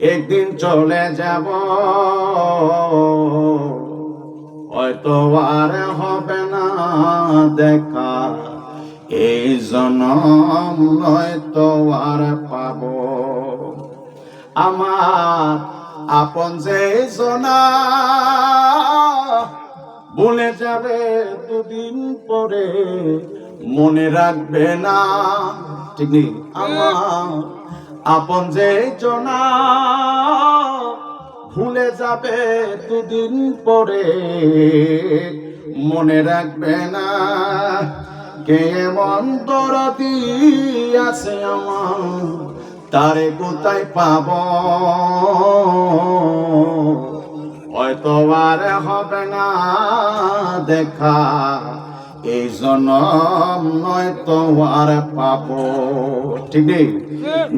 একদিন চলে যাব, হয়তো আর হবে না দেখা, এই জনম নয়তো আর পাবো। আমার আপন যে জনা ভুলে যাবে দুদিন পরে, মনে রাখবে না, ঠিক নেই? আমার আপন যে জনা ভুলে যাবে দুদিন পরে, মনে রাখবে না। কে এমন দরদি আছে আমার, তারে কোথায় পাব? হয়তো আর হবে না দেখা, এই জনম নয়তো আর পাবো। ঠিক নেই?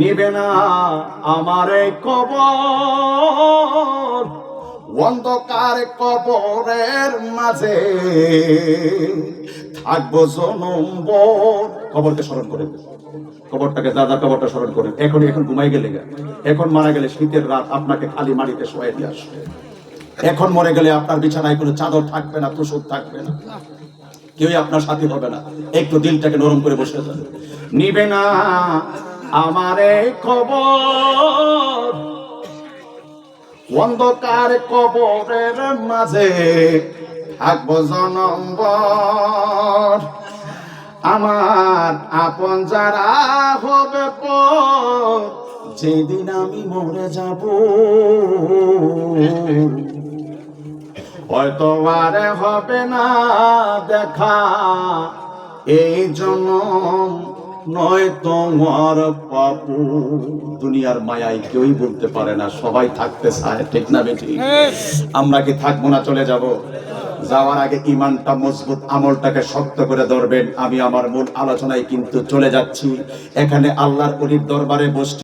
নিবে না আমার এই কবর, অন্ধকার কবরের মাঝে থাকবো জনমভর। কবরকে স্মরণ করে, কবরটাকে, দাদা কবরটা স্মরণ করে। এখন ঘুমাই গেলে, এখন মারা গেলে শীতের রাত আপনাকে খালি মাটিতে শোয়াই দিয়ে আসবে। এখন মরে গেলে আপনার বিছানায় কোনো চাদর থাকবে না, তুষক থাকবে না, কেউই আপনার সাথী হবে না। একটু দিলটাকে নরম করে বসে যাবে। নিবে না আমার এই খবর, অন্ধকার কবরের মাঝে থাকবো জনমভর। আমার আপন যারা হবে পর, যেদিন আমি মরে যাব, হয়তো আর হবে না দেখা, এই জনম নয়তো আর পাবো। দুনিয়ার মায়ায় কেউই বলতে পারে না, সবাই থাকতে চায়, ঠিক না বেঠি? আমরা কি থাকবো না, চলে যাব? যাওয়ার আগে ইমানটা মজবুত, আমলটাকে শক্ত করে ধরবেন। আমি আমার মূল আলোচনায় কিন্তু চলে যাচ্ছি। এখানে আল্লাহর ওলির দরবারে বসছি।